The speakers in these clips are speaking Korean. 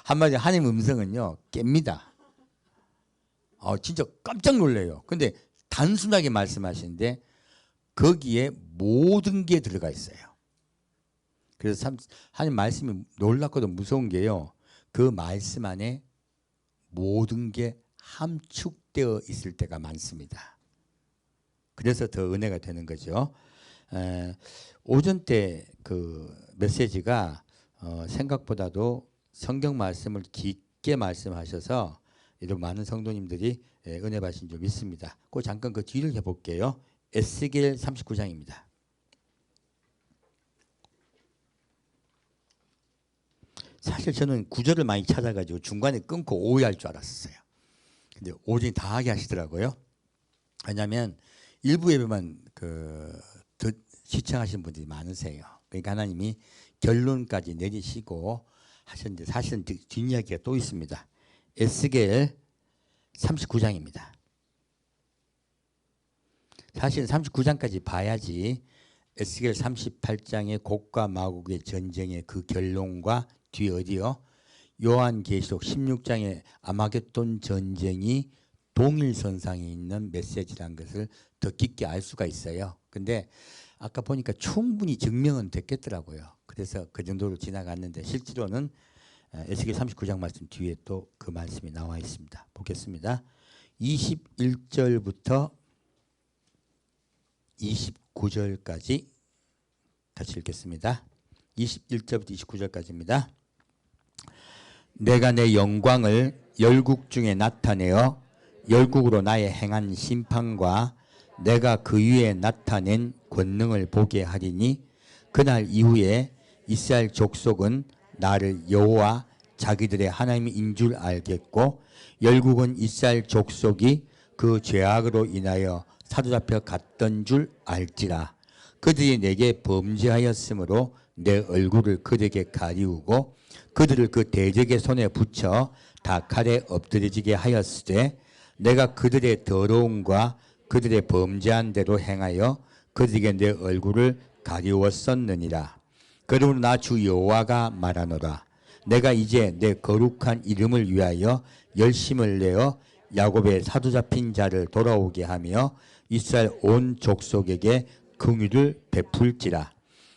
한마디로 하나님 음성은요 깹니다. 진짜 깜짝 놀래요. 근데 단순하게 말씀하시는데 거기에 모든 게 들어가 있어요. 그래서 참 하나님 말씀이 놀랍고도 무서운 게요. 그 말씀 안에 모든 게 함축되어 있을 때가 많습니다. 그래서 더 은혜가 되는 거죠. 오전 때 그 메시지가 생각보다도 성경 말씀을 깊게 말씀하셔서 이런 많은 성도님들이 은혜 받으신 줄 믿습니다. 그 잠깐 그 뒤를 해볼게요. 에스겔 39장입니다. 사실 저는 구절을 많이 찾아가지고 중간에 끊고 오해할 줄 알았어요. 근데 오전이 다 하게 하시더라고요. 왜냐하면 일부 예배만 시청하시는 분들이 많으세요. 그러니까 하나님이 결론까지 내리시고 하셨는데 사실은 뒷이야기가 또 있습니다. 에스겔 39장입니다. 사실은 39장까지 봐야지 에스겔 38장의 곡과 마곡의 전쟁의 그 결론과 뒤에 어디요? 요한계시록 16장의 아마겟돈 전쟁이 동일선상에 있는 메시지라는 것을 더 깊게 알 수가 있어요. 근데 아까 보니까 충분히 증명은 됐겠더라고요. 그래서 그 정도로 지나갔는데 실제로는 에스겔 39장 말씀 뒤에 또 그 말씀이 나와 있습니다. 보겠습니다. 21절부터 29절까지 같이 읽겠습니다. 21절부터 29절까지입니다. 내가 내 영광을 열국 중에 나타내어 열국으로 나의 행한 심판과 내가 그 위에 나타낸 권능을 보게 하리니 그날 이후에 이스라엘 족속은 나를 여호와 자기들의 하나님인 줄 알겠고 열국은 이스라엘 족속이 그 죄악으로 인하여 사로잡혀 갔던 줄 알지라. 그들이 내게 범죄하였으므로 내 얼굴을 그들에게 가리우고 그들을 그 대적의 손에 붙여 다 칼에 엎드려지게 하였으되 내가 그들의 더러움과 그들의 범죄한 대로 행하여 그들에게 내 얼굴을 가리웠었느니라. 그러므로 나 주 여호와가 말하노라. 내가 이제 내 거룩한 이름을 위하여 열심을 내어 야곱의 사로잡힌 자를 돌아오게 하며 이스라엘 온 족속에게 긍휼을 베풀지라.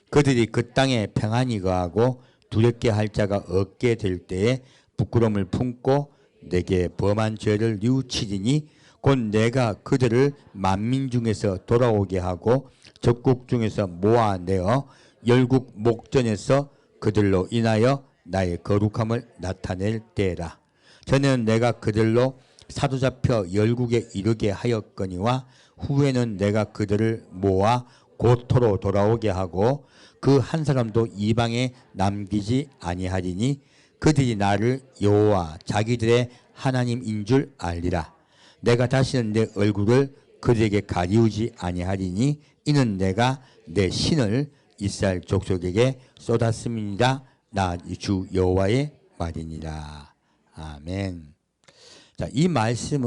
그들이 그 땅에 평안히 거하고 두렵게 할 자가 없게 될 때에 부끄러움을 품고 내게 범한 죄를 뉘우치리니 곧 내가 그들을 만민 중에서 돌아오게 하고 적국 중에서 모아내어 열국 목전에서 그들로 인하여 나의 거룩함을 나타낼 때라. 전에는 내가 그들로 사로잡혀 열국에 이르게 하였거니와 후에는 내가 그들을 모아 고토로 돌아오게 하고 그 한 사람도 이방에 남기지 아니하리니 그들이 나를 여호와 자기들의 하나님인 줄 알리라. 내가 다시는 내 얼굴을 그들에게 가리우지 아니하리니 이는 내가 내 신을 이스라엘 족속에게 쏟았음이니라. 나 주 여호와의 말이니라. 아멘. 자, 이 말씀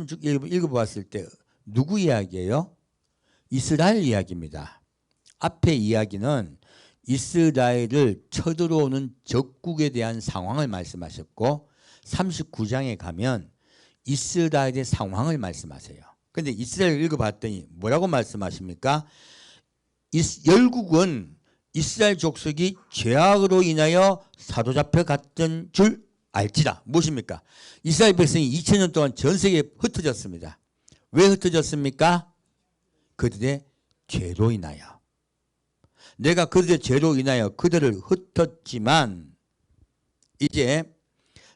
쭉 읽어보았을 때 누구 이야기예요? 이스라엘 이야기입니다. 앞에 이야기는 이스라엘을 쳐들어오는 적국에 대한 상황을 말씀하셨고 39장에 가면 이스라엘의 상황을 말씀하세요. 그런데 이스라엘을 읽어봤더니 뭐라고 말씀하십니까? 열국은 이스라엘 족속이 죄악으로 인하여 사로잡혀 갔던 줄 알지라. 무엇입니까? 이스라엘 백성이 2000년 동안 전 세계에 흩어졌습니다. 왜 흩어졌습니까? 그들의 죄로 인하여. 내가 그들의 죄로 인하여 그들을 흩었지만 이제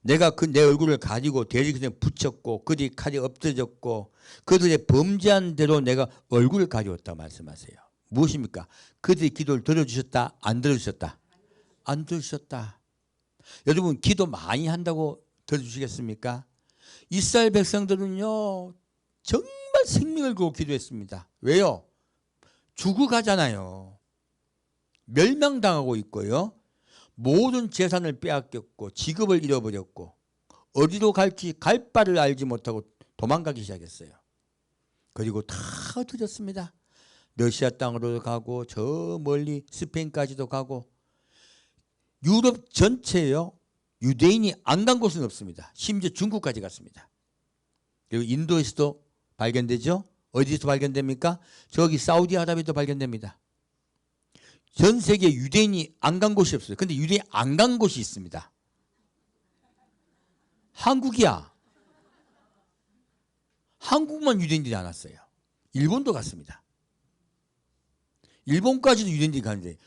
내가 내 얼굴을 가지고 대적에 붙였고 그들이 칼이 엎드려졌고 그들의 범죄한 대로 내가 얼굴을 가리웠다 말씀하세요. 무엇입니까? 그들이 기도를 들어주셨다? 안 들어주셨다? 안 들어주셨다. 여러분 기도 많이 한다고 들어주시겠습니까? 이스라엘 백성들은요 정말 생명을 걸고 기도했습니다. 왜요? 죽어가잖아요. 멸망당하고 있고요. 모든 재산을 빼앗겼고 직업을 잃어버렸고 어디로 갈지 갈 바를 알지 못하고 도망가기 시작했어요. 그리고 다 흩어졌습니다. 러시아 땅으로도 가고 저 멀리 스페인까지도 가고 유럽 전체에요. 유대인이 안 간 곳은 없습니다. 심지어 중국까지 갔습니다. 그리고 인도에서도 발견되죠. 어디서 발견됩니까? 저기 사우디아라비아도 발견됩니다. 전 세계 유대인이 안 간 곳이 없어요. 근데 유대인이 안 간 곳이 있습니다. 한국이야. 한국만 유대인들이 안 왔어요. 일본도 갔습니다. 일본까지도 유대인들이 가는데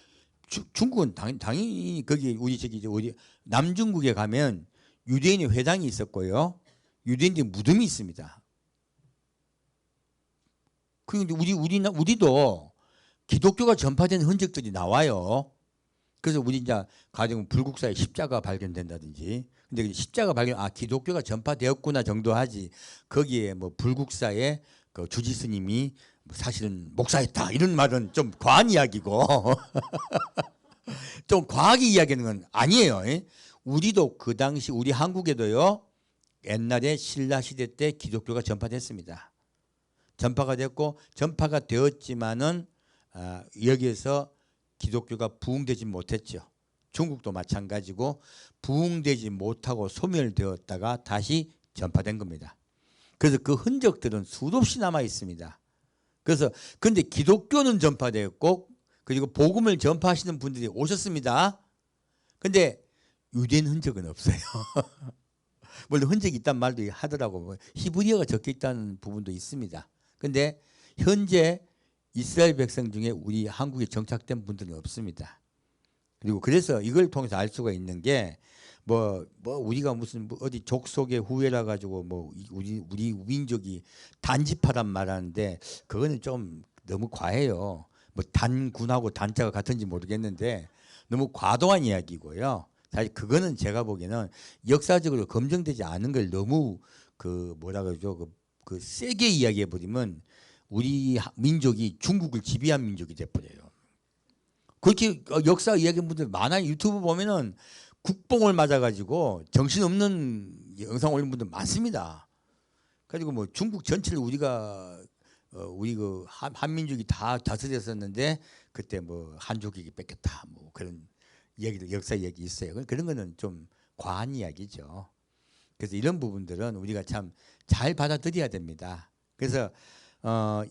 중국은 당연히 거기 우리 저기 어디 남중국에 가면 유대인의 회당이 있었고요. 유대인들 무덤이 있습니다. 그런데 우리도 기독교가 전파된 흔적들이 나와요. 그래서 우리 이제 가령 불국사에 십자가 발견된다든지, 근데 십자가 발견, 기독교가 전파되었구나 정도 하지. 거기에 뭐 불국사에 그 주지 스님이 사실은 목사였다 이런 말은 좀 과한 이야기고, 좀 과하게 이야기하는 건 아니에요. 우리도 그 당시 우리 한국에도요, 옛날에 신라 시대 때 기독교가 전파됐습니다. 전파가 됐고 전파가 되었지만은 여기에서 기독교가 부흥되지 못했죠. 중국도 마찬가지고 부흥되지 못하고 소멸되었다가 다시 전파된 겁니다. 그래서 그 흔적들은 수도 없이 남아 있습니다. 그래서 근데 기독교는 전파되었고 그리고 복음을 전파하시는 분들이 오셨습니다. 근데 유대인 흔적은 없어요. 물론 흔적이 있단 말도 하더라고. 히브리어가 적혀 있다는 부분도 있습니다. 근데 현재 이스라엘 백성 중에 우리 한국에 정착된 분들은 없습니다. 그리고 그래서 이걸 통해서 알 수가 있는 게 뭐 우리가 무슨 어디 족속의 후예라 가지고 뭐 우리 민족이 단지파란 말하는데 그거는 좀 너무 과해요. 뭐 단군하고 단자가 같은지 모르겠는데 너무 과도한 이야기고요. 사실 그거는 제가 보기에는 역사적으로 검증되지 않은 걸 너무 그 뭐라 그러죠? 그 세게 이야기해 버리면 우리 민족이 중국을 지배한 민족이 돼버려요. 그렇게 역사 이야기하는 분들 많아요. 유튜브 보면은 국뽕을 맞아가지고 정신없는 영상 올리는 분들 많습니다. 가지고 뭐 중국 전체를 우리가 우리 그 한민족이 다 다스렸었는데 그때 뭐 한족에게 뺏겼다 뭐 그런 이야기도 역사 이야기 있어요. 그런 거는 좀 과한 이야기죠. 그래서 이런 부분들은 우리가 참 잘 받아들여야 됩니다. 그래서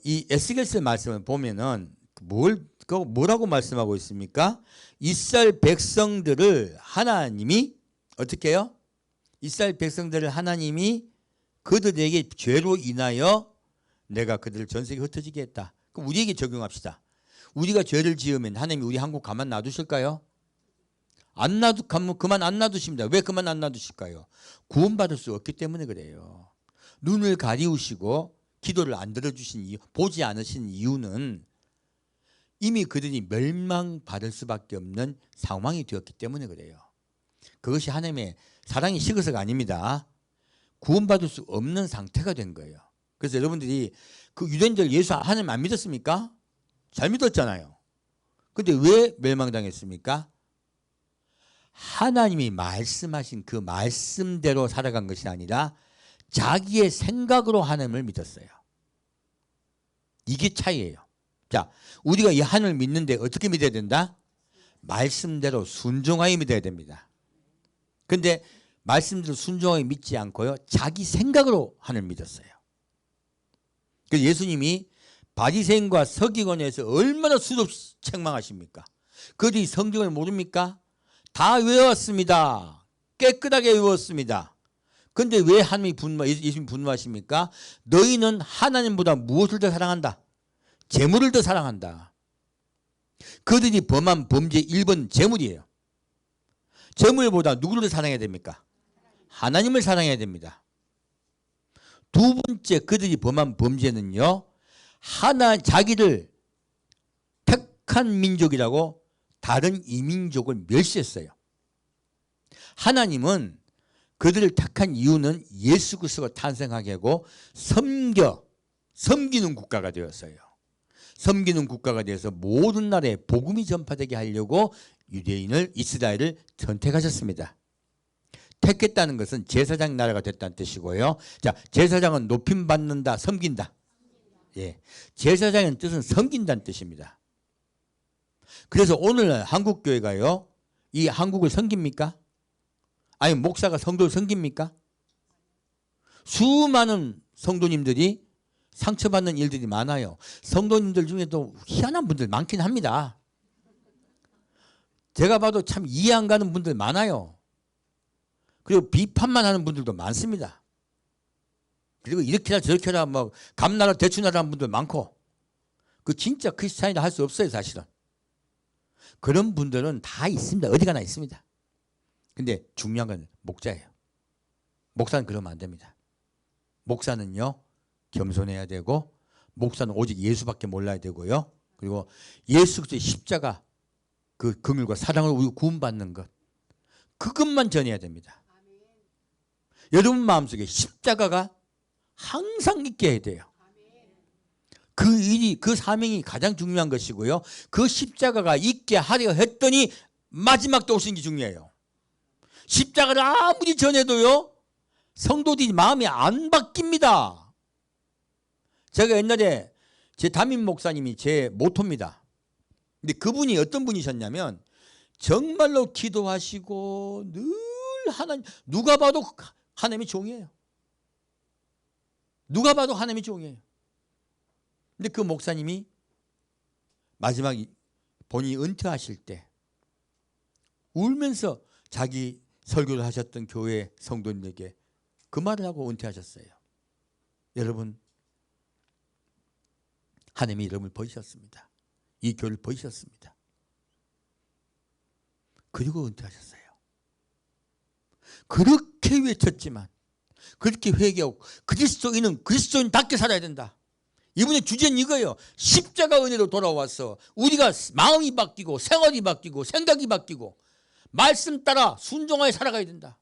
이 에스겔서의 말씀을 보면은 뭐라고 말씀하고 있습니까? 이스라엘 백성들을 하나님이 어떻게 해요? 이스라엘 백성들을 하나님이 그들에게 죄로 인하여 내가 그들을 전 세계에 흩어지게 했다. 그럼 우리에게 적용합시다. 우리가 죄를 지으면 하나님이 우리 한국 가만 놔두실까요? 그만 안 놔두십니다. 왜 그만 안 놔두실까요? 구원받을 수 없기 때문에 그래요. 눈을 가리우시고 기도를 안 들어주신 이유, 보지 않으신 이유는 이미 그들이 멸망받을 수밖에 없는 상황이 되었기 때문에 그래요. 그것이 하나님의 사랑이 식어서가 아닙니다. 구원받을 수 없는 상태가 된 거예요. 그래서 여러분들이 그 유대인들 예수 하나님 안 믿었습니까? 잘 믿었잖아요. 근데 왜 멸망당했습니까? 하나님이 말씀하신 그 말씀대로 살아간 것이 아니라 자기의 생각으로 하나님을 믿었어요. 이게 차이예요. 자, 우리가 이 하나님을 믿는데 어떻게 믿어야 된다? 말씀대로 순종하여 믿어야 됩니다. 근데 말씀대로 순종하여 믿지 않고요, 자기 생각으로 하나님을 믿었어요. 그래서 예수님이 바리새인과 서기관에서 얼마나 수없이 책망하십니까? 그들이 성경을 모릅니까? 다 외웠습니다. 깨끗하게 외웠습니다. 그런데 왜 하나님이 예수님이 분노하십니까? 너희는 하나님보다 무엇을 더 사랑한다? 재물을 더 사랑한다. 그들이 범한 범죄 1번 재물이에요. 재물보다 누구를 더 사랑해야 됩니까? 하나님을 사랑해야 됩니다. 두 번째 그들이 범한 범죄는요, 자기를 택한 민족이라고 다른 이민족을 멸시했어요. 하나님은 그들을 택한 이유는 예수 그리스도가 탄생하게 하고 섬기는 국가가 되었어요. 섬기는 국가가 되어서 모든 나라에 복음이 전파되게 하려고 이스라엘을 선택하셨습니다. 택했다는 것은 제사장 나라가 됐다는 뜻이고요. 자, 제사장은 높임 받는다, 섬긴다. 예, 제사장의 뜻은 섬긴다는 뜻입니다. 그래서 오늘 한국교회가요, 이 한국을 섬깁니까? 아니 목사가 성도를 섬깁니까? 수많은 성도님들이 상처받는 일들이 많아요. 성도님들 중에도 희한한 분들 많긴 합니다. 제가 봐도 참 이해 안 가는 분들 많아요. 그리고 비판만 하는 분들도 많습니다. 그리고 이렇게나 저렇게나 뭐 감나라 대추나라 하는 분들 많고, 그 진짜 크리스찬이라 할 수 없어요 사실은. 그런 분들은 다 있습니다. 어디 가나 있습니다. 근데 중요한 건 목자예요. 목사는 그러면 안 됩니다. 목사는요 겸손해야 되고, 목사는 오직 예수밖에 몰라야 되고요. 그리고 예수 그리스도의 십자가 그 긍휼과 사랑을 우리 구원받는 것, 그것만 전해야 됩니다. 여러분 마음속에 십자가가 항상 있게 해야 돼요. 그 일이, 그 사명이 가장 중요한 것이고요. 그 십자가가 있게 하려 했더니 마지막 때 오신 게 중요해요. 십자가를 아무리 전해도요 성도들이 마음이 안 바뀝니다. 제가 옛날에 제 담임 목사님이 제 모토입니다. 근데 그분이 어떤 분이셨냐면 정말로 기도하시고 늘 하나님, 누가 봐도 하나님의 종이에요. 누가 봐도 하나님의 종이에요. 근데 그 목사님이 마지막 본인이 은퇴하실 때 울면서 자기 설교를 하셨던 교회 성도님에게 그 말을 하고 은퇴하셨어요. 여러분, 하나님이 여러분을 버리셨습니다. 이 교회를 버리셨습니다. 그리고 은퇴하셨어요. 그렇게 외쳤지만, 그렇게 회개하고 그리스도인은 그리스도인답게 살아야 된다. 이분의 주제는 이거예요. 십자가 은혜로 돌아와서 우리가 마음이 바뀌고 생활이 바뀌고 생각이 바뀌고 말씀 따라 순종하여 살아가야 된다.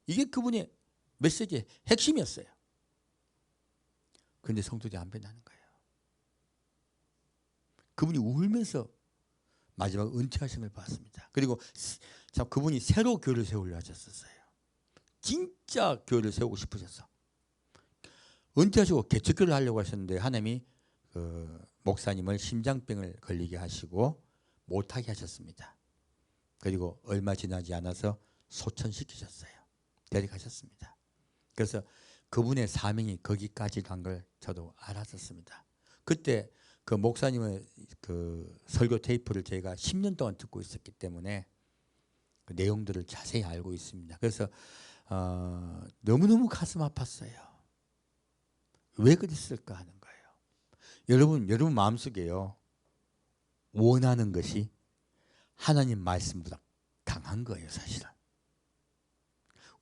이게 그분의 메시지의 핵심이었어요. 그런데 성도들이 안 변하는 거예요. 그분이 울면서 마지막 은퇴하신 걸 봤습니다. 그리고 참 그분이 새로 교회를 세우려 하셨었어요. 진짜 교회를 세우고 싶으셨어. 은퇴하시고 개척교를 하려고 하셨는데 하나님이 그 목사님을 심장병을 걸리게 하시고 못하게 하셨습니다. 그리고 얼마 지나지 않아서 소천시키셨어요. 데려가셨습니다. 그래서 그분의 사명이 거기까지 간 걸 저도 알았었습니다. 그때 그 목사님의 그 설교 테이프를 제가 10년 동안 듣고 있었기 때문에 그 내용들을 자세히 알고 있습니다. 그래서 너무너무 가슴 아팠어요. 왜 그랬을까 하는 거예요. 여러분 마음속에요, 원하는 것이 하나님 말씀보다 강한 거예요. 사실은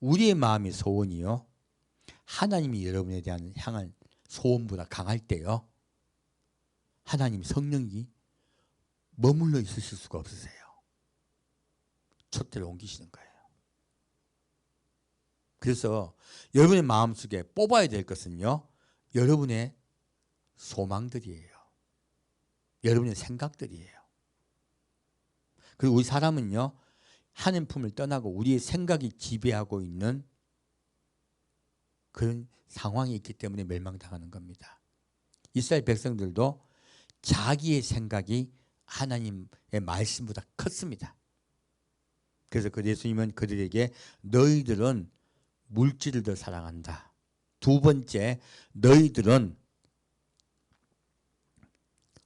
우리의 마음의 소원이요, 하나님이 여러분에 대한 향한 소원보다 강할 때요, 하나님 성령이 머물러 있으실 수가 없으세요. 촛대를 옮기시는 거예요. 그래서 여러분의 마음속에 뽑아야 될 것은요, 여러분의 소망들이에요. 여러분의 생각들이에요. 그리고 우리 사람은요, 하나님 품을 떠나고 우리의 생각이 지배하고 있는 그런 상황이 있기 때문에 멸망당하는 겁니다. 이스라엘 백성들도 자기의 생각이 하나님의 말씀보다 컸습니다. 그래서 그 예수님은 그들에게 너희들은 물질을 더 사랑한다. 두 번째, 너희들은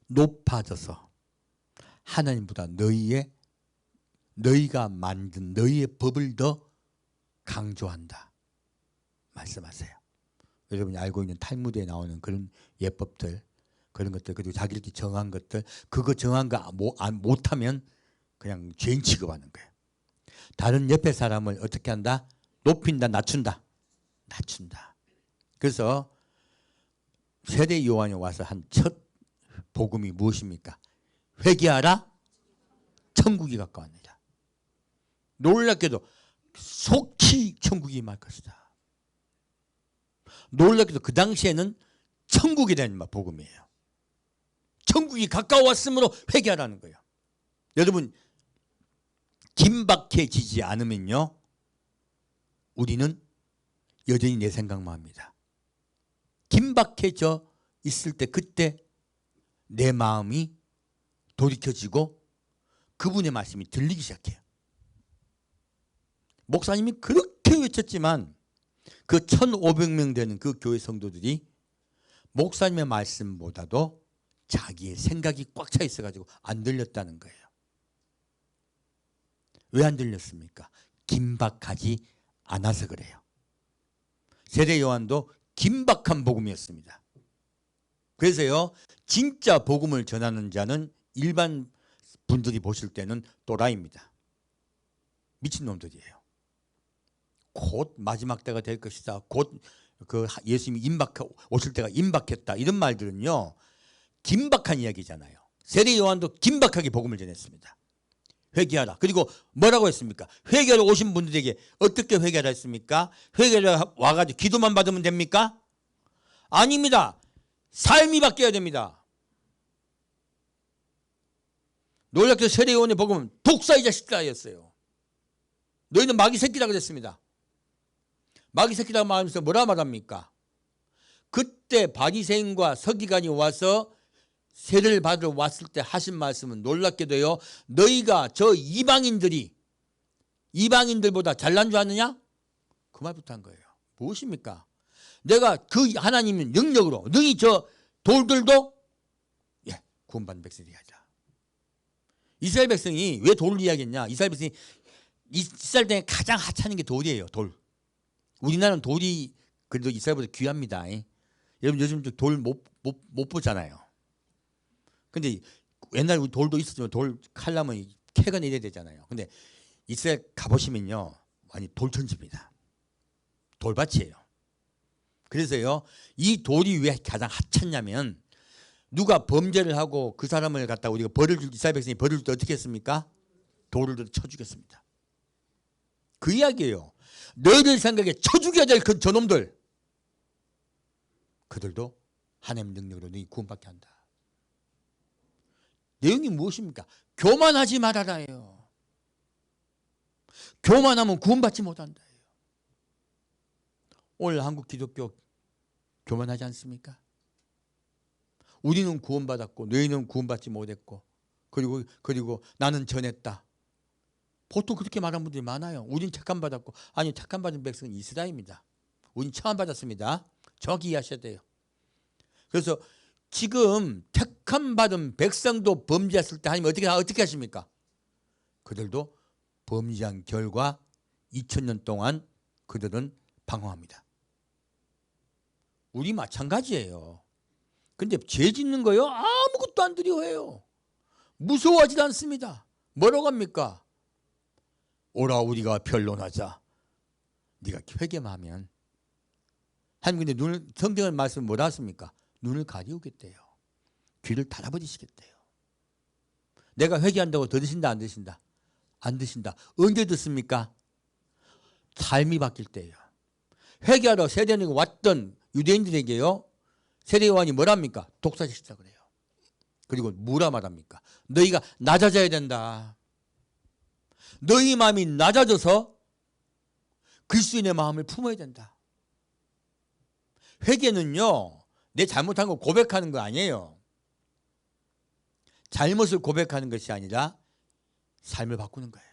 높아져서 하나님보다 너희가 만든 너희의 법을 더 강조한다 말씀하세요. 여러분이 알고 있는 탈무드에 나오는 그런 예법들, 그런 것들, 그리고 자기들끼리 정한 것들, 그거 정한 거 못하면 그냥 죄인 취급하는 거예요. 다른 옆에 사람을 어떻게 한다? 높인다, 낮춘다. 낮춘다. 그래서 세례 요한이 와서 한 첫 복음이 무엇입니까? 회개하라, 천국이 가까웠느니라. 놀랍게도 속히 천국이 임할 것이다. 놀랍게도 그 당시에는 천국에 대한 복음이에요. 천국이 가까웠으므로 회개하라는 거예요. 여러분, 긴박해지지 않으면요, 우리는 여전히 내 생각만 합니다. 긴박해져 있을 때, 그때 내 마음이 돌이켜지고 그분의 말씀이 들리기 시작해요. 목사님이 그렇게 외쳤지만 그 1,500명 되는 그 교회 성도들이 목사님의 말씀보다도 자기의 생각이 꽉 차 있어가지고 안 들렸다는 거예요. 왜 안 들렸습니까? 긴박하지 않아서 그래요. 세례 요한도 긴박한 복음이었습니다. 그래서요, 진짜 복음을 전하는 자는 일반 분들이 보실 때는 또라이입니다. 미친놈들이에요. 곧 마지막 때가 될 것이다. 곧 그 예수님이 오실 때가 임박했다. 이런 말들은요, 긴박한 이야기잖아요. 세례 요한도 긴박하게 복음을 전했습니다. 회개하라. 그리고 뭐라고 했습니까? 회개하러 오신 분들에게 어떻게 회개하라 했습니까? 회개하러 와가지고 기도만 받으면 됩니까? 아닙니다. 삶이 바뀌어야 됩니다. 놀랍게도 세례 요한의 복음은 독사 이 자식들이었어요. 너희는 마귀 새끼라 그랬습니다. 마귀 새끼라고 말하면서 뭐라 말합니까? 그때 바리새인과 서기관이 와서 세례를 받으러 왔을 때 하신 말씀은 놀랍게도요, 너희가 저 이방인들보다 잘난 줄 아느냐? 그 말부터 한 거예요. 무엇입니까? 내가 그 하나님의 능력으로 너희 저 돌들도 구원받는 백성이 하자. 이스라엘 백성이 왜 돌을 이야기했냐? 이스라엘 백성이 이스라엘 땅에 가장 하찮은 게 돌이에요. 돌. 우리나라는 돌이 그래도 이스라엘보다 귀합니다. 여러분 요즘 돌 못 보잖아요. 근데 옛날 우리 돌도 있었지만 돌 칼라면 캐가 내려야 되잖아요. 근데 이스라엘 가보시면요, 완전 돌천지입니다. 돌밭이에요. 그래서요, 이 돌이 왜 가장 하찮냐면, 누가 범죄를 하고 그 사람을 갖다가 우리가 이스라엘 백성이 벌을 줄 때 어떻게 했습니까? 돌을 들어 쳐 죽였습니다. 그 이야기예요. 너희들 생각에 쳐 죽여야 될 그 저놈들, 그들도 하나님 능력으로 너희 구원받게 한다. 내용이 무엇입니까? 교만하지 말아라예요. 교만하면 구원받지 못한다. 오늘 한국 기독교 교만하지 않습니까? 우리는 구원받았고 너희는 구원받지 못했고 그리고 나는 전했다. 보통 그렇게 말하는 분들이 많아요. 우린 택함 받았고, 아니 택함 받은 백성은 이스라엘입니다. 우린 처음 받았습니다. 정확히 이해하셔야 돼요. 그래서 지금 택함 받은 백성도 범죄했을 때 하나님 어떻게 하십니까? 그들도 범죄한 결과 2000년 동안 그들은 방황합니다. 우리 마찬가지예요. 근데 죄 짓는 거요? 아무것도 안 두려워해요. 무서워하지 않습니다. 뭐라고 합니까? 오라 우리가 변론하자. 네가 회개만 하면. 하나님 근데 성경의 말씀 뭐라 했습니까? 눈을 가리우겠대요. 귀를 닫아버리시겠대요. 내가 회개한다고 더 드신다 안 드신다? 안 드신다. 언제 듣습니까? 삶이 바뀔 때예요. 회개하러 세례에 왔던 유대인들에게요, 세례 요한이 뭐랍니까? 독사시키자 그래요. 그리고 뭐라 말합니까? 너희가 낮아져야 된다. 너희 마음이 낮아져서 그리스도인의 마음을 품어야 된다. 회개는요, 내 잘못한 거 고백하는 거 아니에요. 잘못을 고백하는 것이 아니라 삶을 바꾸는 거예요.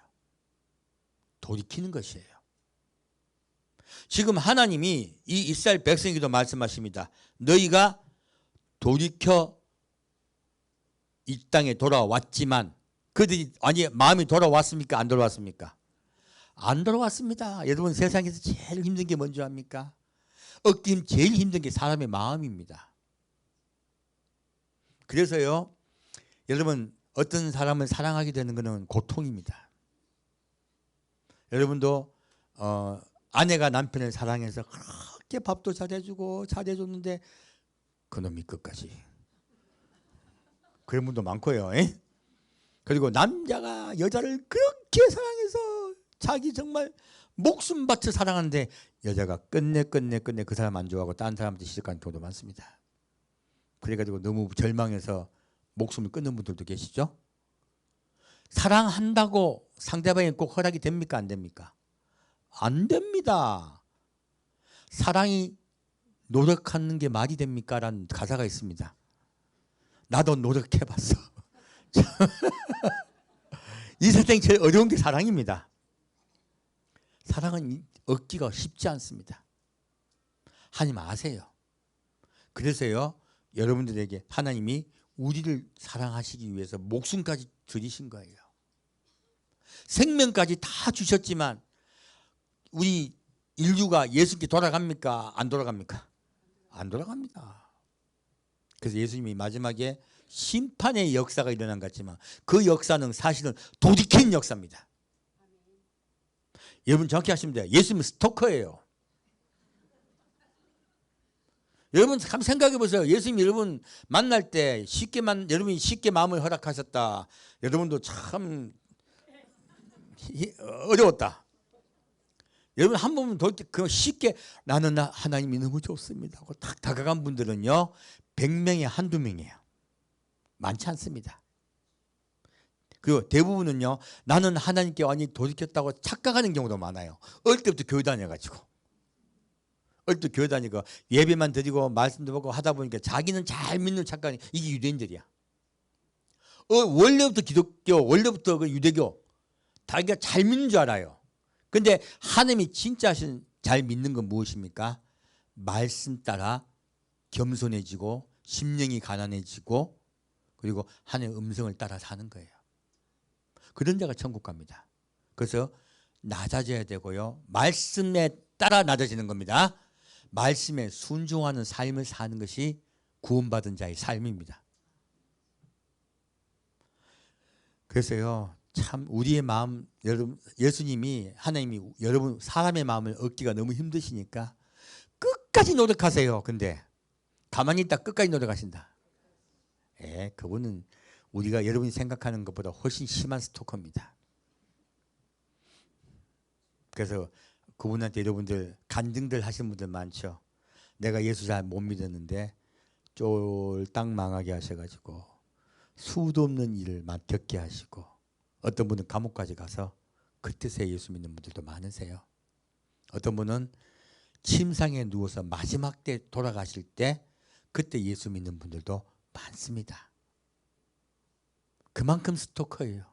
돌이키는 것이에요. 지금 하나님이 이 이스라엘 백성에게도 말씀하십니다. 너희가 돌이켜 이 땅에 돌아왔지만 그들이 마음이 돌아왔습니까? 안 돌아왔습니까? 안 돌아왔습니다. 여러분 세상에서 제일 힘든 게 뭔지 압니까? 얻긴 제일 힘든 게 사람의 마음입니다. 그래서요, 여러분 어떤 사람을 사랑하게 되는 것은 고통입니다. 여러분도 아내가 남편을 사랑해서 그렇게 밥도 잘해주고 잘해줬는데 그놈이 끝까지. 그런 분도 많고요. 그리고 남자가 여자를 그렇게 사랑해서 자기 정말 목숨 바쳐 사랑하는데 여자가 끝내 그 사람 안 좋아하고 딴 사람한테 시집가는 경우도 많습니다. 그래가지고 너무 절망해서 목숨을 끊는 분들도 계시죠. 사랑한다고 상대방이 꼭 허락이 됩니까? 안 됩니까? 안 됩니다. 사랑이 노력하는 게 말이 됩니까? 라는 가사가 있습니다. 나도 노력해봤어. 이 세상에 제일 어려운 게 사랑입니다. 사랑은 얻기가 쉽지 않습니다. 하나님 아세요. 그래서요, 여러분들에게 하나님이 우리를 사랑하시기 위해서 목숨까지 드리신 거예요. 생명까지 다 주셨지만 우리 인류가 예수께 돌아갑니까? 안 돌아갑니까? 안 돌아갑니다. 그래서 예수님이 마지막에 심판의 역사가 일어난 것 같지만 그 역사는 사실은 돌이키는 역사입니다. 여러분 정확히 하시면 돼요. 예수님은 스토커예요. 여러분 한번 생각해 보세요. 예수님 여러분 만날 때 여러분이 쉽게 마음을 허락하셨다. 여러분도 참 어려웠다. 여러분 한 번만 더 그 쉽게 나는 하나님이 너무 좋습니다 하고 딱 다가간 분들은요 100명에 한두 명이에요. 많지 않습니다. 그리고 대부분은요 나는 하나님께 완전히 돌이켰다고 착각하는 경우도 많아요. 어릴 때부터 교회 다녀가지고 어릴 때 교회 다니고 예배만 드리고 말씀도 보고 하다 보니까 자기는 잘 믿는 착각이 이게 유대인들이야. 원래부터 기독교 원래부터 그 유대교 자기가 잘 믿는 줄 알아요. 근데 하나님이 진짜 잘 믿는 건 무엇입니까? 말씀 따라 겸손해지고 심령이 가난해지고 그리고 하나님의 음성을 따라 사는 거예요. 그런 자가 천국 갑니다. 그래서 낮아져야 되고요. 말씀에 따라 낮아지는 겁니다. 말씀에 순종하는 삶을 사는 것이 구원받은 자의 삶입니다. 그래서요. 참 우리의 마음 여러분 예수님이 하나님이 여러분 사람의 마음을 얻기가 너무 힘드시니까 끝까지 노력하세요. 근데 가만히 있다 끝까지 노력하신다. 그분은 우리가 여러분이 생각하는 것보다 훨씬 심한 스토커입니다. 그래서 그분한테 여러분들 간증들 하시는 분들 많죠. 내가 예수 잘 못 믿었는데 쫄딱 망하게 하셔가지고 수도 없는 일을 겪게 하시고 어떤 분은 감옥까지 가서 그때서야 예수 믿는 분들도 많으세요. 어떤 분은 침상에 누워서 마지막 때 돌아가실 때 그때 예수 믿는 분들도 많습니다. 그만큼 스토커예요.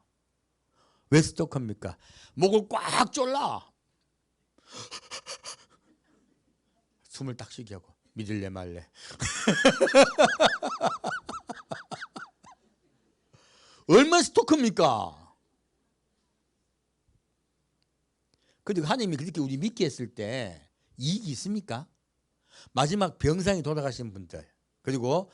왜 스토커입니까? 목을 꽉 졸라 숨을 딱 쉬게 하고 믿을래 말래 얼마나 스토커입니까? 그리고 하나님이 그렇게 우리 믿게 했을 때 이익이 있습니까? 마지막 병상에 돌아가신 분들 그리고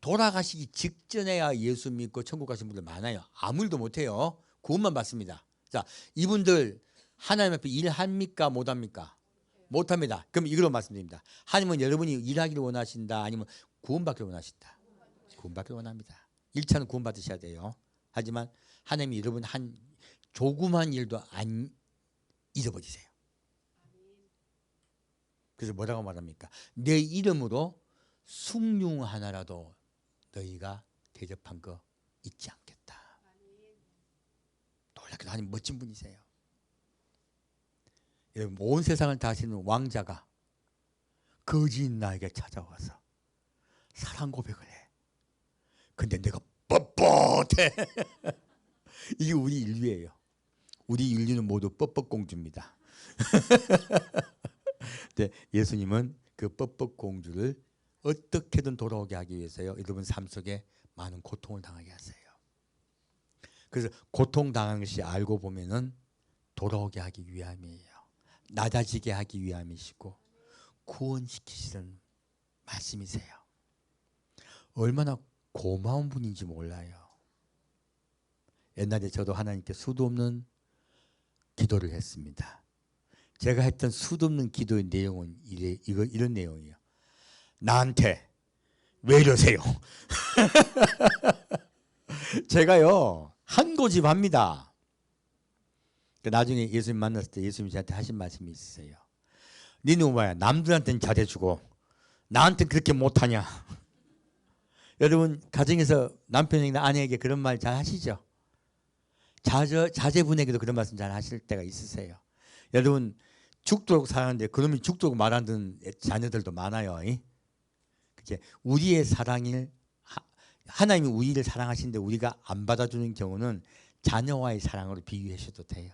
돌아가시기 직전에야 예수 믿고 천국 가신 분들 많아요. 아무 일도 못해요. 구원만 받습니다. 자, 이분들 하나님 앞에 일합니까? 못합니까? 못합니다. 그럼 이걸로 말씀드립니다. 하나님은 여러분이 일하기를 원하신다? 아니면 구원받기를 원하신다? 구원받기를 원합니다. 1차는 구원받으셔야 돼요. 하지만 하나님이 여러분 한 조그만 일도 안 잊어버리세요. 그래서 뭐라고 말합니까? 내 이름으로 숭늉 하나라도 너희가 대접한 거 잊지 않겠다. 놀랍게도 하나님 멋진 분이세요. 여러분 온 세상을 다스리는 왕자가 거지인 나에게 찾아와서 사랑 고백을 해. 근데 내가 뻣뻣해. 이게 우리 인류예요. 우리 인류는 모두 뻣뻣공주입니다. 근데 예수님은 그 뻣뻣공주를 어떻게든 돌아오게 하기 위해서요. 여러분 삶 속에 많은 고통을 당하게 하세요. 그래서 고통당한 것이 알고 보면은 돌아오게 하기 위함이에요. 낮아지게 하기 위함이시고 구원시키시는 말씀이세요. 얼마나 고마운 분인지 몰라요. 옛날에 저도 하나님께 수도 없는 기도를 했습니다. 제가 했던 수도 없는 기도의 내용은 이런 내용이에요. 나한테 왜 이러세요? 제가요 한 고집합니다. 나중에 예수님 만났을 때 예수님이 저한테 하신 말씀이 있으세요. 니는 뭐야 남들한테는 잘해주고 나한테는 그렇게 못하냐. 여러분 가정에서 남편이나 아내에게 그런 말 잘 하시죠? 자제분에게도 그런 말씀 잘 하실 때가 있으세요. 여러분 죽도록 사랑하는데 그놈이 죽도록 말 안 듣는 자녀들도 많아요. 그게 우리의 사랑을 하나님이 우리를 사랑하시는데 우리가 안 받아주는 경우는 자녀와의 사랑으로 비유하셔도 돼요.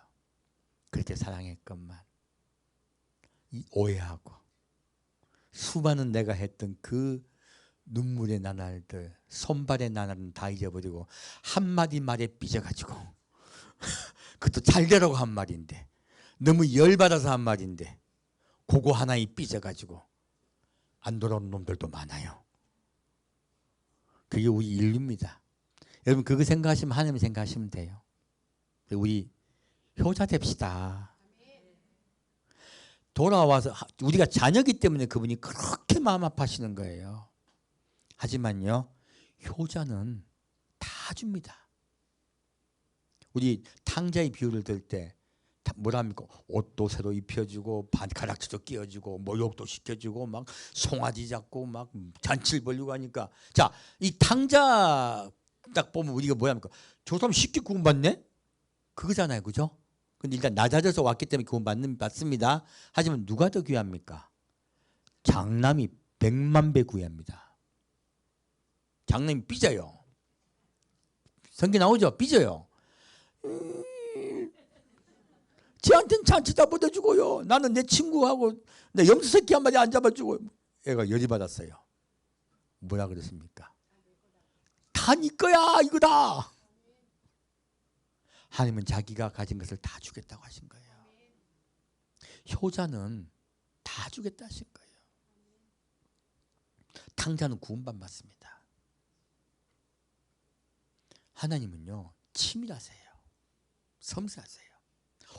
그렇게 사랑했건만 오해하고 수많은 내가 했던 그 눈물의 나날들, 손발의 나날은 다 잊어버리고 한마디 말에 삐져가지고 그것도 잘 되라고 한 말인데 너무 열받아서 한 말인데 그거 하나에 삐져가지고 안 돌아오는 놈들도 많아요. 그게 우리 인류입니다. 여러분 그거 생각하시면 하나님 생각하시면 돼요. 우리 효자 됩시다. 돌아와서 우리가 자녀기 때문에 그분이 그렇게 마음 아파하시는 거예요. 하지만요 효자는 다 줍니다. 우리 탕자의 비유를 들 때 뭐라 합니까? 옷도 새로 입혀주고 반가락지도 끼워주고 목욕도 시켜주고 막 송아지 잡고 막 잔치를 벌리고 하니까 자, 이 탕자 딱 보면 우리가 뭐야 합니까? 저 사람 쉽게 구원받네? 그거잖아요. 그죠? 근데 일단 낮아져서 왔기 때문에 구원받습니다. 하지만 누가 더 귀합니까? 장남이 100만 배 귀합니다. 장남이 삐져요. 성경 나오죠? 삐져요. 쟤한테는 잔치 다 보내주고요. 나는 내 친구하고 내 염소새끼 한 마리 안 잡아주고. 애가 열이 받았어요. 뭐라 그랬습니까? 다 네 거야 이거다. 하나님은 자기가 가진 것을 다 주겠다고 하신 거예요. 효자는 다 주겠다 하신 거예요. 탕자는 구원받습니다. 하나님은요 치밀하세요. 섬세하세요.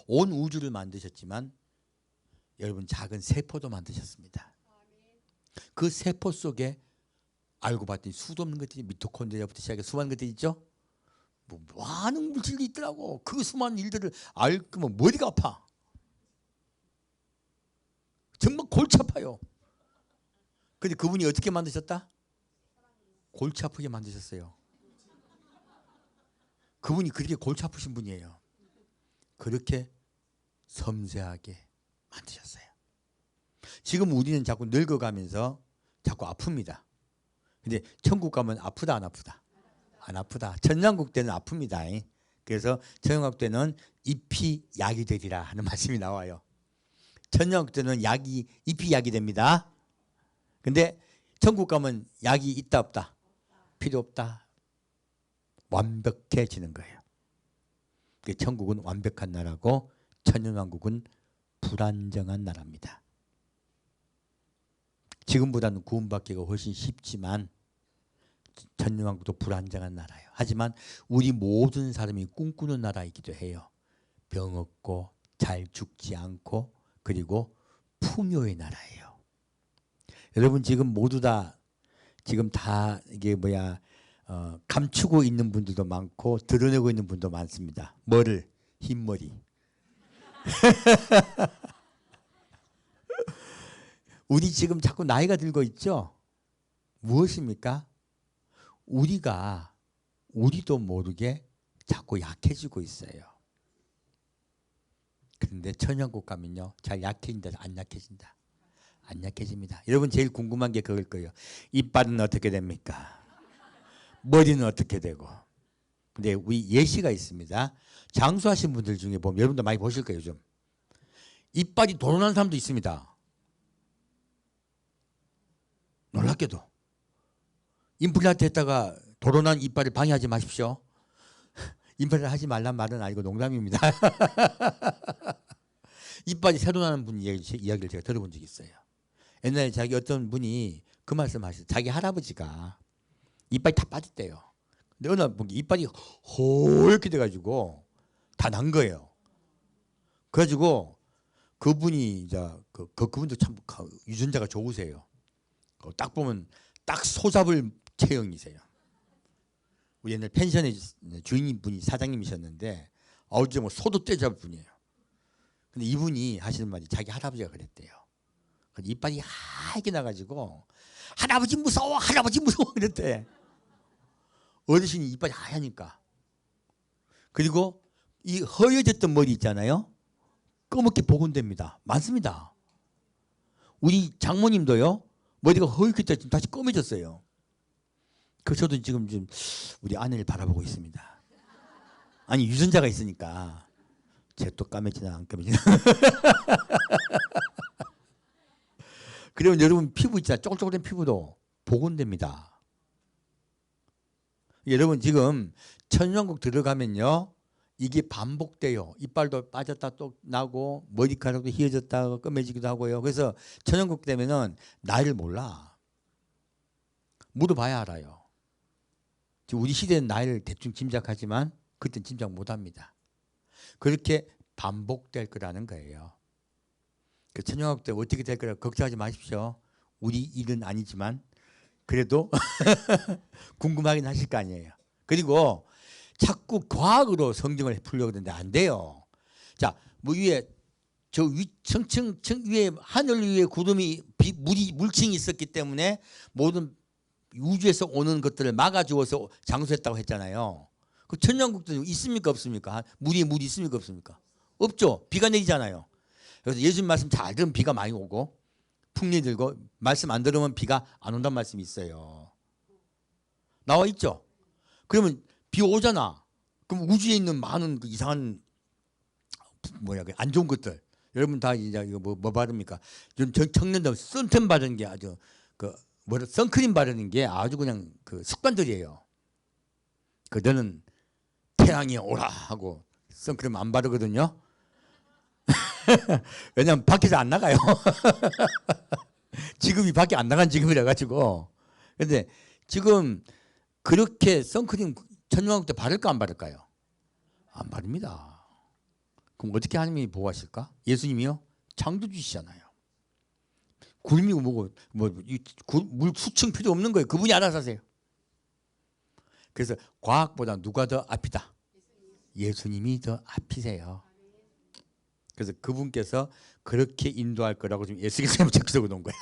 온 우주를 만드셨지만 여러분 작은 세포도 만드셨습니다. 그 세포 속에 알고 봤더니 수도 없는 것들이 미토콘드리아부터 시작해 수많은 것들이 있죠. 뭐 많은 물질이 있더라고. 그 수많은 일들을 알면 머리가 아파. 정말 골치 아파요. 근데 그분이 어떻게 만드셨다? 골치 아프게 만드셨어요. 그분이 그렇게 골치 아프신 분이에요. 그렇게 섬세하게 만드셨어요. 지금 우리는 자꾸 늙어가면서 자꾸 아픕니다. 근데 천국 가면 아프다 안 아프다? 안 아프다. 천년국 때는 아픕니다. 그래서 천년국 때는 잎이 약이 되리라 하는 말씀이 나와요. 천년국 때는 잎이 약이 됩니다. 근데 천국 가면 약이 있다 없다? 필요 없다. 완벽해지는 거예요. 천국은 완벽한 나라고 천년왕국은 불안정한 나라입니다. 지금보다는 구원받기가 훨씬 쉽지만 천년왕국도 불안정한 나라예요. 하지만 우리 모든 사람이 꿈꾸는 나라이기도 해요. 병 없고 잘 죽지 않고 그리고 풍요의 나라예요. 여러분 지금 모두 다 지금 다 이게 감추고 있는 분들도 많고 드러내고 있는 분도 많습니다. 뭐를? 흰머리. 우리 지금 자꾸 나이가 들고 있죠? 무엇입니까? 우리도 모르게 자꾸 약해지고 있어요. 그런데 천연국 가면요 잘 약해진다 안 약해진다? 안 약해집니다. 여러분 제일 궁금한 게 그걸 거예요. 이빨은 어떻게 됩니까? 머리는 어떻게 되고. 근데 우리 예시가 있습니다. 장수하신 분들 중에 보면 여러분도 많이 보실 거예요. 요즘 이빨이 도로난 사람도 있습니다. 놀랍게도 임플란트 했다가 도로난 이빨을 방해하지 마십시오. 임플란트 하지 말란 말은 아니고 농담입니다. 이빨이 새로 나는 분 이야기를 제가 들어본 적이 있어요. 옛날에 자기 어떤 분이 그 말씀 하셨어요. 자기 할아버지가 이빨이 다 빠졌대요. 근데 어느 날 보니 이빨이 허옇게 돼가지고 다 난 거예요. 그래가지고 그분이 이제 그분도 참 유전자가 좋으세요. 딱 보면 딱 소잡을 체형이세요. 우리 옛날 펜션의 주인분이 사장님이셨는데 어제 뭐 소도 떼잡을 분이에요. 근데 이분이 하시는 말이 자기 할아버지가 그랬대요. 이빨이 하얗게 나가지고 할아버지 무서워 할아버지 무서워 그랬대. 어르신이 이빨이 하얘니까. 그리고 이 허여졌던 머리 있잖아요. 검게 복원됩니다. 많습니다. 우리 장모님도요. 머리가 허옇게 지금 다시 검해졌어요. 그 저도 지금 우리 아내를 바라보고 있습니다. 아니 유전자가 있으니까. 쟤 또 까매지나 안 까매지나. 그러면 여러분 피부 있잖아. 쪼글쪼글된 피부도 복원됩니다. 여러분 지금 천연국 들어가면요. 이게 반복돼요. 이빨도 빠졌다 또 나고 머리카락도 휘어졌다가 검해지기도 하고요. 그래서 천연국 되면은 나이를 몰라. 물어봐야 알아요. 지금 우리 시대는 나이를 대충 짐작하지만 그때는 짐작 못합니다. 그렇게 반복될 거라는 거예요. 그 천연국 때 어떻게 될 거라 걱정하지 마십시오. 우리 일은 아니지만 그래도 궁금하긴 하실 거 아니에요. 그리고 자꾸 과학으로 성경을 풀려고 하는데 안 돼요. 자, 뭐 위에 저 청청 위에 하늘 위에 구름이 물층이 있었기 때문에 모든 우주에서 오는 것들을 막아주어서 장수했다고 했잖아요. 그 천년국도 있습니까 없습니까? 물이 있습니까 없습니까? 없죠. 비가 내리잖아요. 그래서 예수님 말씀 잘 들으면 비가 많이 오고 풍년이 들고 말씀 안 들으면 비가 안 온다는 말씀이 있어요. 나와 있죠. 그러면 비 오잖아. 그럼 우주에 있는 많은 그 이상한 안 좋은 것들 여러분 다 이제 이거 뭐 바릅니까? 요즘 청년들 선템 바르는 게 아주 선크림 바르는 게 아주 그냥 그 습관들이에요. 그들은 태양이 오라 하고 선크림 안 바르거든요. 왜냐하면 밖에서 안 나가요. 지금이 밖에 안 나간 지금이라 가지고. 근데 지금 그렇게 선크림 천연왕국 때 바를까 안 바를까요? 안 바릅니다. 그럼 어떻게 하나님이 보호하실까? 예수님이요? 창조주시잖아요. 구름이고 뭐고 물 수층 필요 없는 거예요. 그분이 알아서 하세요. 그래서 과학보다 누가 더 앞이다? 예수님이 더 앞이세요. 그래서 그분께서 그렇게 인도할 거라고 지금 예수님께서 적어 놓은 거야.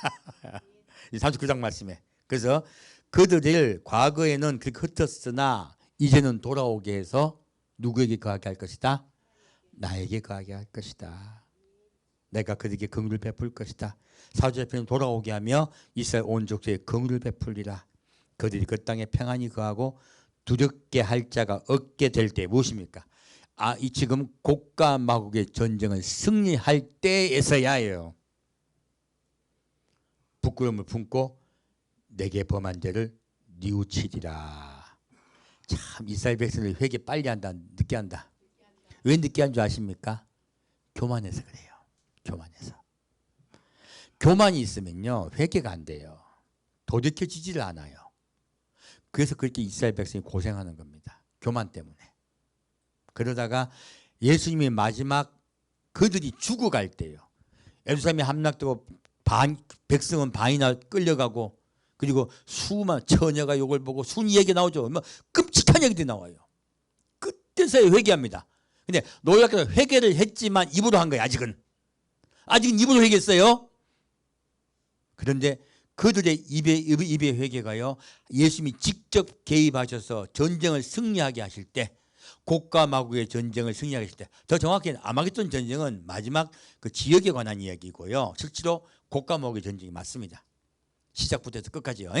39장 말씀에. 그래서 그들을 과거에는 그렇게 흩었으나 이제는 돌아오게 해서 누구에게 거하게 할 것이다? 나에게 거하게 할 것이다. 내가 그들에게 긍휼을 베풀 것이다. 사도행전에 돌아오게 하며 이스라엘 온 족속에 긍휼을 베풀리라. 그들이 그 땅에 평안히 거하고 두렵게 할 자가 없게 될 때 무엇입니까? 이 지금 곡과 마곡의 전쟁을 승리할 때에서야예요. 부끄러움을 품고 내게 범한 죄를 뉘우치리라. 참 이스라엘 백성들 회개 빨리 한다, 늦게 한다. 왜 늦게 한 줄 아십니까? 교만해서 그래요. 교만해서. 교만이 있으면요 회개가 안 돼요. 돌이켜지지를 않아요. 그래서 그렇게 이스라엘 백성이 고생하는 겁니다. 교만 때문에. 그러다가 예수님이 마지막 그들이 죽어갈 때요. 예루살렘이 함락되고 백성은 반이나 끌려가고 그리고 수만 처녀가 욕을 보고 순이 얘기 나오죠. 뭐 끔찍한 얘기들이 나와요. 그때서야 회개합니다. 근데 노예께서 회개를 했지만 입으로 한 거예요. 아직은 입으로 회개했어요. 그런데 그들의 입의 회개가요. 예수님이 직접 개입하셔서 전쟁을 승리하게 하실 때 곡과 마곡의 전쟁을 승리하게 하실 때 더 정확히 아마겟돈 전쟁은 마지막 그 지역에 관한 이야기고요. 실제로 곡과 마곡의 전쟁이 맞습니다. 시작부터 해서 끝까지요.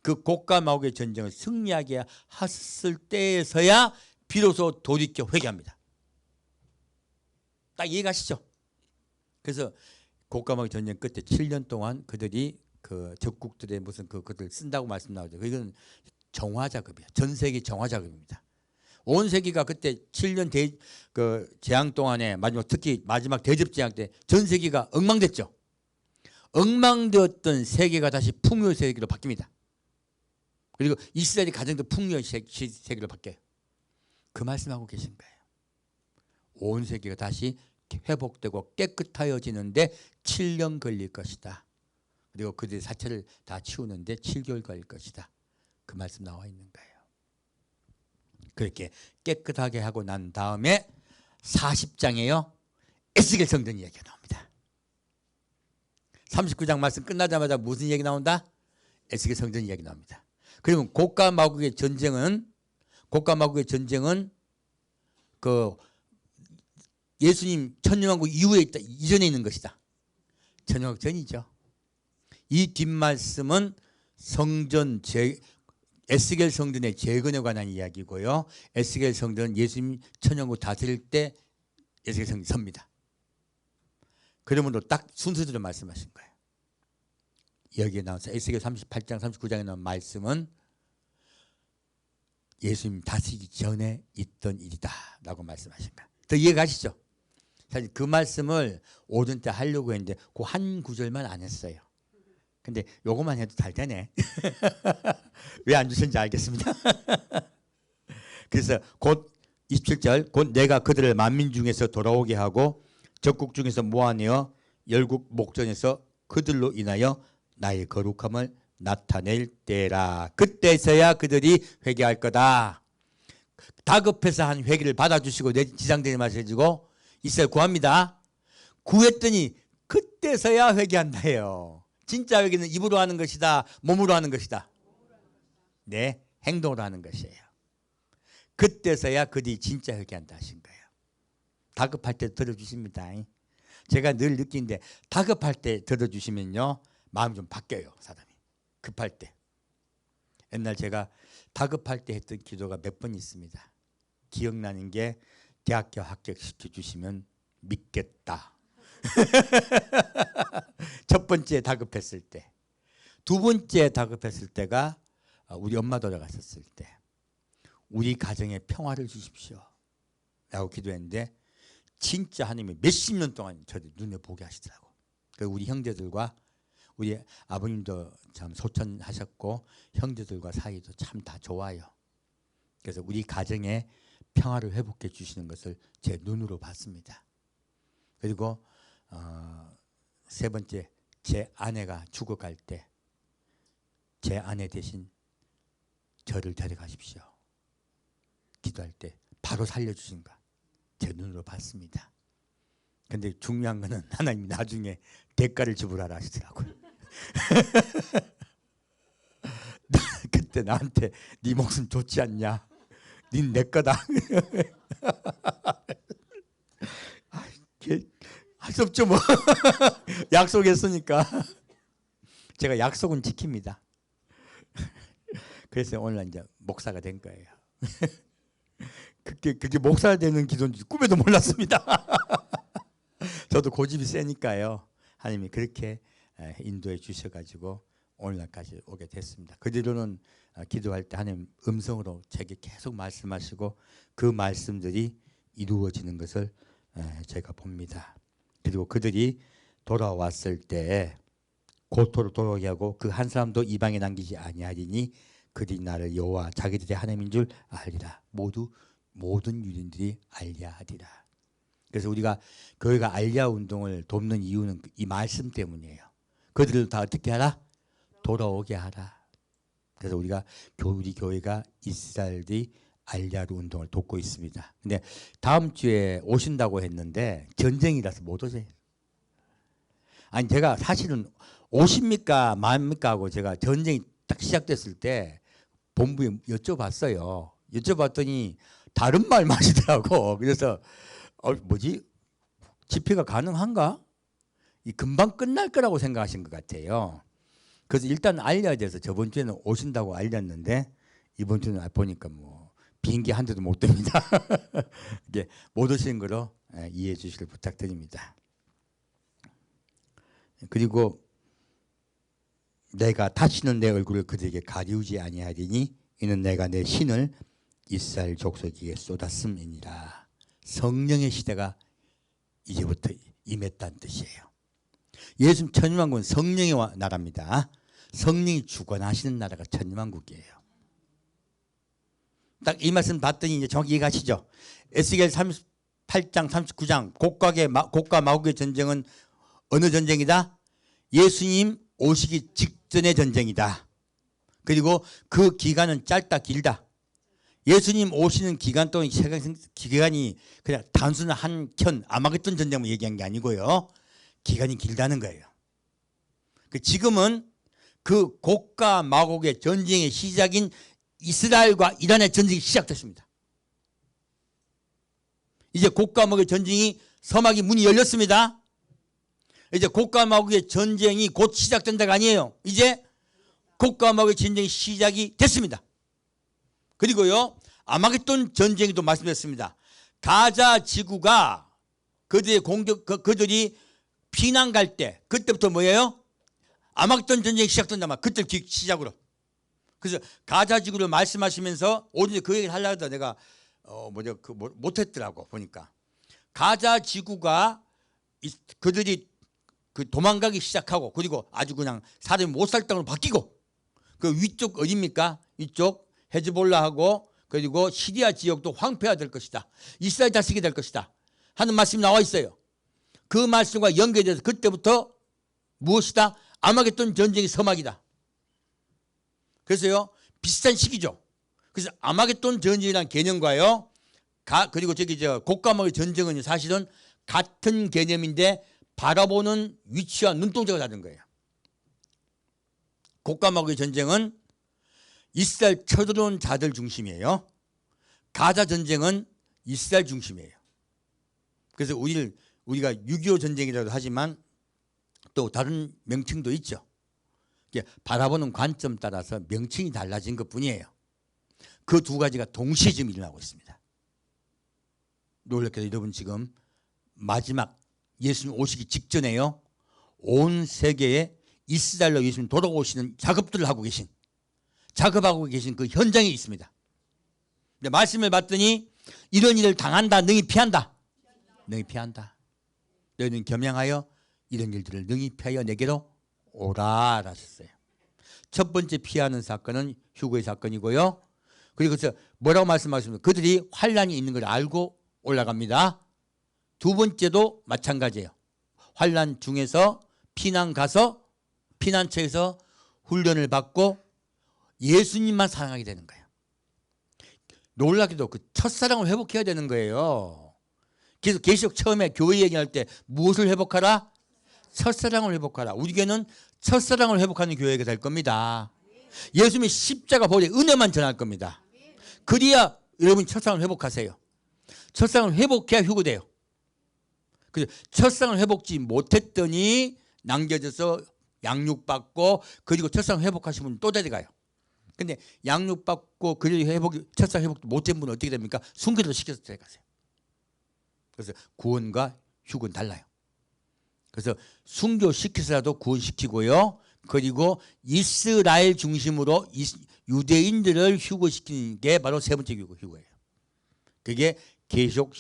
그 곡과 마곡의 전쟁을 승리하게 했을 때에서야 비로소 돌이켜 회개합니다. 딱 이해가시죠? 그래서 곡과 마곡의 전쟁 끝에 7년 동안 그들이 그 적국들의 무슨 그것들 쓴다고 말씀 나오죠. 이건 정화 작업이에요. 전 세계 정화 작업입니다. 온 세계가 그때 7년 재앙 동안에 특히 마지막 대접 재앙 때 전 세계가 엉망됐죠. 엉망되었던 세계가 다시 풍요의 세계로 바뀝니다. 그리고 이스라엘이 가장 더 풍요의 세계로 바뀌어요. 그 말씀하고 계신 거예요. 온 세계가 다시 회복되고 깨끗하여지는데 7년 걸릴 것이다. 그리고 그들의 사체를 다 치우는데 7개월 걸릴 것이다. 그 말씀 나와 있는 거예요. 그렇게 깨끗하게 하고 난 다음에 40장에요. 에스겔 성전 이야기가 나옵니다. 39장 말씀 끝나자마자 무슨 얘기 나온다? 에스겔 성전 이야기 나옵니다. 그러면 곡과 마곡의 전쟁은 그 예수님 천년왕국 이후에 있다, 이전에 있는 것이다. 천년왕국 전이죠. 이 뒷말씀은 성전 에스겔 성전의 재건에 관한 이야기고요. 에스겔 성전은 예수님 천년국 다스릴 때 에스겔 성전이 섭니다. 그러므로 딱 순서대로 말씀하신 거예요. 여기에 나와서 에스겔 38장 39장에 나온 말씀은 예수님 다스리기 전에 있던 일이다 라고 말씀하신 거예요. 더 이해가시죠? 사실 그 말씀을 오전 때 하려고 했는데 그 한 구절만 안 했어요. 근데 요것만 해도 잘 되네. 왜 안 주셨는지 알겠습니다. 그래서 곧 27절 곧 내가 그들을 만민 중에서 돌아오게 하고 적국 중에서 모아내어 열국 목전에서 그들로 인하여 나의 거룩함을 나타낼 때라. 그때서야 그들이 회개할 거다. 다급해서 한 회개를 받아주시고 내 지상대에 마셔주고 이스라엘 구합니다. 구했더니 그때서야 회개한다 해요. 진짜 회개는 입으로 하는 것이다, 몸으로 하는 것이다. 네, 행동으로 하는 것이에요. 그때서야 그들이 진짜 회개한다 하신 거예요. 다급할 때 들어주십니다. 제가 늘 느끼는데 다급할 때 들어주시면요 마음이 좀 바뀌어요. 사람이 급할 때. 옛날 제가 다급할 때 했던 기도가 몇 번 있습니다. 기억나는 게 대학교 합격시켜 주시면 믿겠다. 첫 번째 다급했을 때. 두 번째 다급했을 때가 우리 엄마 돌아가셨을 때. 우리 가정에 평화를 주십시오 라고 기도했는데 진짜 하나님이 몇십 년 동안 저를 눈에 보게 하시더라고. 그래서 우리 형제들과 우리 아버님도 참 소천하셨고 형제들과 사이도 참 다 좋아요. 그래서 우리 가정에 평화를 회복해 주시는 것을 제 눈으로 봤습니다. 그리고 세 번째, 제 아내가 죽어갈 때 제 아내 대신 저를 데려가십시오. 기도할 때 바로 살려주신 거 제 눈으로 봤습니다. 근데 중요한 거는 하나님이 나중에 대가를 지불하라 하시더라고요. 그때 나한테 네 목숨 좋지 않냐? 닌 내 거다. 할 수 없죠 뭐. 약속했으니까. 제가 약속은 지킵니다. 그래서 오늘 이제 목사가 된 거예요. 그게 목사가 되는 기도인지 꿈에도 몰랐습니다. 저도 고집이 세니까요. 하나님이 그렇게 인도해 주셔가지고 오늘날까지 오게 됐습니다. 그 뒤로는 기도할 때 하나님 음성으로 제게 계속 말씀하시고 그 말씀들이 이루어지는 것을 제가 봅니다. 그리고 그들이 돌아왔을 때 고토로 돌아오게 하고 그 한 사람도 이방에 남기지 아니하리니 그들이 나를 여호와 자기들의 하나님인 줄 알리라. 모든 유대인들이 알리야 하리라. 그래서 우리가 교회가 알리야 운동을 돕는 이유는 이 말씀 때문이에요. 그들을 다 어떻게 하라? 돌아오게 하라. 그래서 우리 교회가 이스라엘이 알리야로 운동을 돕고 있습니다. 근데 다음 주에 오신다고 했는데 전쟁이라서 못 오세요. 아니 제가 사실은 오십니까 맙니까 하고 제가 전쟁이 딱 시작됐을 때 본부에 여쭤봤어요. 여쭤봤더니 다른 말 마시더라고. 그래서 뭐지? 집회가 가능한가? 금방 끝날 거라고 생각하신 것 같아요. 그래서 일단 알려야 돼서 저번 주에는 오신다고 알렸는데 이번 주는 보니까 뭐 비행기 한 대도 못 뜹니다. 이게 못 오시는 거로 이해해 주시길 부탁드립니다. 그리고 내가 다시는 내 얼굴을 그들에게 가리우지 아니하리니 이는 내가 내 신을 이스라엘 족속에게 쏟았음이니라. 성령의 시대가 이제부터 임했다는 뜻이에요. 예수님 천년왕국은 성령의 나라입니다. 성령이 주관하시는 나라가 천년왕국이에요. 딱 이 말씀 봤더니 이제 정확히 이해가시죠? 에스겔 38장 39장 곡과 마곡의 전쟁은 어느 전쟁이다? 예수님 오시기 직전의 전쟁이다. 그리고 그 기간은 짧다 길다. 예수님 오시는 기간 동안 기간이 그냥 단순한 한켠 아마겟돈 전쟁만 얘기한 게 아니고요. 기간이 길다는 거예요. 지금은 그 곡과 마곡의 전쟁의 시작인 이스라엘과 이란의 전쟁이 시작됐습니다. 이제 곡과 마곡의 전쟁이 서막이 문이 열렸습니다. 이제 곡과 마곡의 전쟁이 곧 시작된다가 아니에요. 이제 곡과 마곡의 전쟁이 시작이 됐습니다. 그리고요 아마겟돈 전쟁에도 말씀드렸습니다. 가자 지구가 그들의 공격 그들이 피난 갈 때 그때부터 뭐예요? 아마겟돈 전쟁이 시작된단 말이야. 그때 시작으로. 그래서 가자 지구를 말씀하시면서 오늘 그 얘기를 하려고 하다 내가 못했더라고 보니까. 가자 지구가 그들이 그 도망가기 시작하고 그리고 아주 그냥 사람이 못 살 땅으로 바뀌고 그 위쪽 어디입니까? 이쪽 헤즈볼라하고 그리고 시리아 지역도 황폐화될 것이다. 이스라엘 다스리게 될 것이다 하는 말씀이 나와 있어요. 그 말씀과 연결돼서 그때부터 무엇이다? 아마겟돈 전쟁이 서막이다. 그래서요 비슷한 시기죠. 그래서 아마겟돈 전쟁이라는 개념과요 그리고 곡감의 전쟁은 사실은 같은 개념인데 바라보는 위치와 눈동자가 다른 거예요. 곡감의 전쟁은 이스라엘 쳐들어온 자들 중심이에요. 가자 전쟁은 이스라엘 중심이에요. 그래서 우리가 6.25 전쟁이라고 하지만 또 다른 명칭도 있죠. 바라보는 관점 따라서 명칭이 달라진 것뿐이에요. 그 두 가지가 동시에 지금 일어나고 있습니다. 놀랍게도 여러분 지금 마지막 예수님 오시기 직전에요 온 세계에 이스라엘로 예수님 돌아오시는 작업들을 하고 계신 그 현장에 있습니다. 근데 말씀을 봤더니 이런 일을 당한다 능히 피한다. 능히 피한다. 너희는 겸양하여 이런 일들을 능히 피하여 내게로 오라 하셨어요. 첫 번째 피하는 사건은 휴거의 사건이고요. 그리고 뭐라고 말씀하셨습니까? 그들이 환난이 있는 걸 알고 올라갑니다. 두 번째도 마찬가지예요. 환난 중에서 피난처에서 훈련을 받고 예수님만 사랑하게 되는 거예요. 놀랍게도 그 첫사랑을 회복해야 되는 거예요. 그래서 계시록 처음에 교회 얘기할 때 무엇을 회복하라? 첫사랑을 회복하라. 우리 교회는 첫사랑을 회복하는 교회가 될 겁니다. 예수님이 십자가 보혈의 은혜만 전할 겁니다. 그래야 여러분이 첫사랑을 회복하세요. 첫사랑을 회복해야 휴거돼요. 그래서 첫사랑을 회복지 못했더니 남겨져서 양육받고 그리고 첫사랑 회복하신 분은 또 데려가요. 근데 양육받고 그리고 첫사랑 회복도 못된 분은 어떻게 됩니까? 순교도 시켜서 데려가세요. 그래서 구원과 휴거는 달라요. 그래서 순교시켜서라도 구원시키고요. 그리고 이스라엘 중심으로 유대인들을 휴거시키는 게 바로 세 번째 휴거예요. 그게 계시록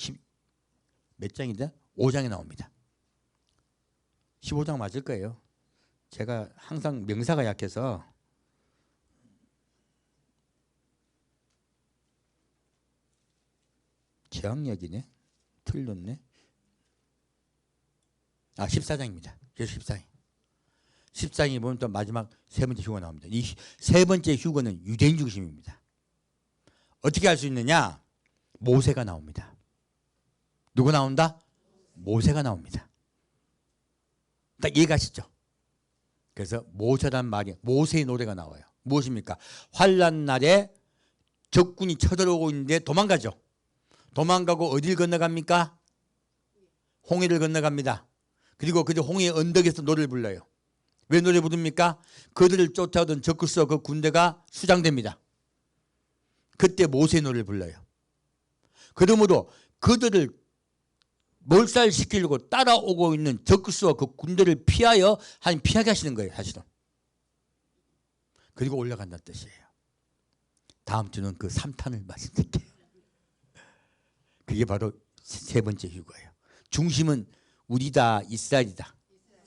몇 장인데? 5장에 나옵니다. 15장 맞을 거예요. 제가 항상 명사가 약해서 제왕역이네. 틀렸네. 14장입니다. 그래서 14장. 14장에 보면 또 마지막 세 번째 휴거가 나옵니다. 이 세 번째 휴거는 유대인 중심입니다. 어떻게 할 수 있느냐? 모세가 나옵니다. 누구 나온다? 모세가 나옵니다. 딱 이해가시죠? 그래서 모세란 말이 모세의 노래가 나와요. 무엇입니까? 환난 날에 적군이 쳐들어오고 있는데 도망가죠. 도망가고 어디를 건너갑니까? 홍해를 건너갑니다. 그리고 그 홍해 언덕에서 노래를 불러요. 왜 노래 부릅니까? 그들을 쫓아오던 적그리스도 그 군대가 수장됩니다. 그때 모세의 노래를 불러요. 그러므로 그들을 몰살시키려고 따라오고 있는 적그리스도와 그 군대를 피하게 하시는 거예요. 사실은. 그리고 올라간다는 뜻이에요. 다음 주는 그 3탄을 말씀드릴게요. 그게 바로 세 번째 휴거예요. 중심은 우리다, 이스라엘이다.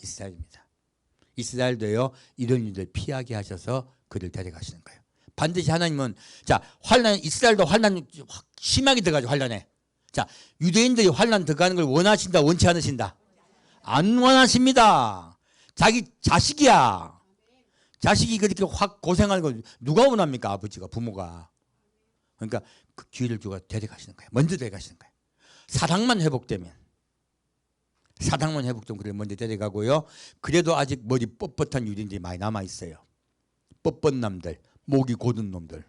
이스라엘입니다. 이스라엘도요 이런 일들 피하게 하셔서 그를 데려가시는 거예요. 반드시 하나님은 이스라엘도 환난 심하게 들어가죠. 환난에. 유대인들이 환난 들어가는 걸 원하신다, 원치 않으신다? 안 원하십니다. 자기 자식이야. 자식이 그렇게 확 고생하는 걸 누가 원합니까? 아버지가, 부모가. 그러니까 그 기회를 주고 데려가시는 거예요. 먼저 데려가시는 거예요. 사랑만 회복되면 그를 먼저 데려가고요. 그래도 아직 머리 뻣뻣한 유대인들이 많이 남아있어요. 뻣뻣남들, 목이 곧은 놈들.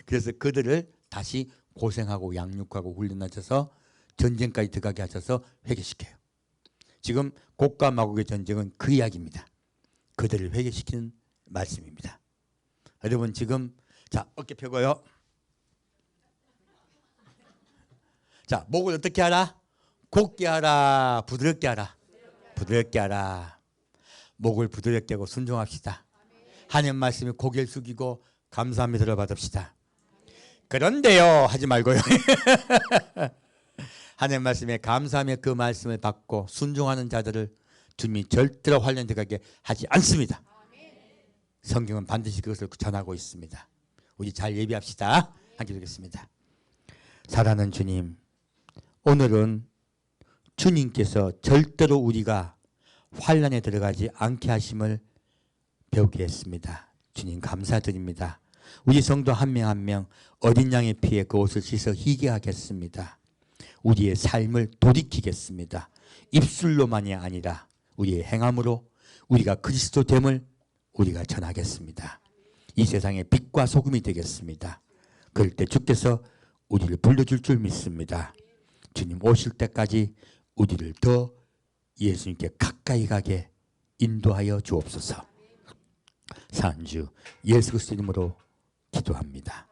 그래서 그들을 다시 고생하고 양육하고 훈련하셔서 전쟁까지 들어가게 하셔서 회개시켜요. 지금 곡과 마곡의 전쟁은 그 이야기입니다. 그들을 회개시키는 말씀입니다. 여러분 지금 자, 어깨 펴고요. 자, 목을 어떻게 하라? 곧게 하라. 부드럽게 하라. 부드럽게 하라. 목을 부드럽게 하고 순종합시다. 하나님 말씀에 고개를 숙이고 감사함이 들어받읍시다. 그런데요 하지 말고요. 하나님 말씀에 감사하며 그 말씀을 받고 순종하는 자들을 주님이 절대로 환란 들어가게 하지 않습니다. 성경은 반드시 그것을 전하고 있습니다. 우리 잘 예비합시다. 함께 드리겠습니다. 사랑하는 주님, 오늘은 주님께서 절대로 우리가 환란에 들어가지 않게 하심을 배우게 했습니다. 주님 감사드립니다. 우리 성도 한 명 한 명 어린 양의 피에 그 옷을 씻어 희게 하겠습니다. 우리의 삶을 돌이키겠습니다. 입술로만이 아니라 우리의 행함으로 우리가 그리스도됨을 우리가 전하겠습니다. 이 세상의 빛과 소금이 되겠습니다. 그럴 때 주께서 우리를 불러줄 줄 믿습니다. 주님 오실 때까지 우리를 더 예수님께 가까이 가게 인도하여 주옵소서. 사랑주 예수 그리스도 이름으로 기도합니다.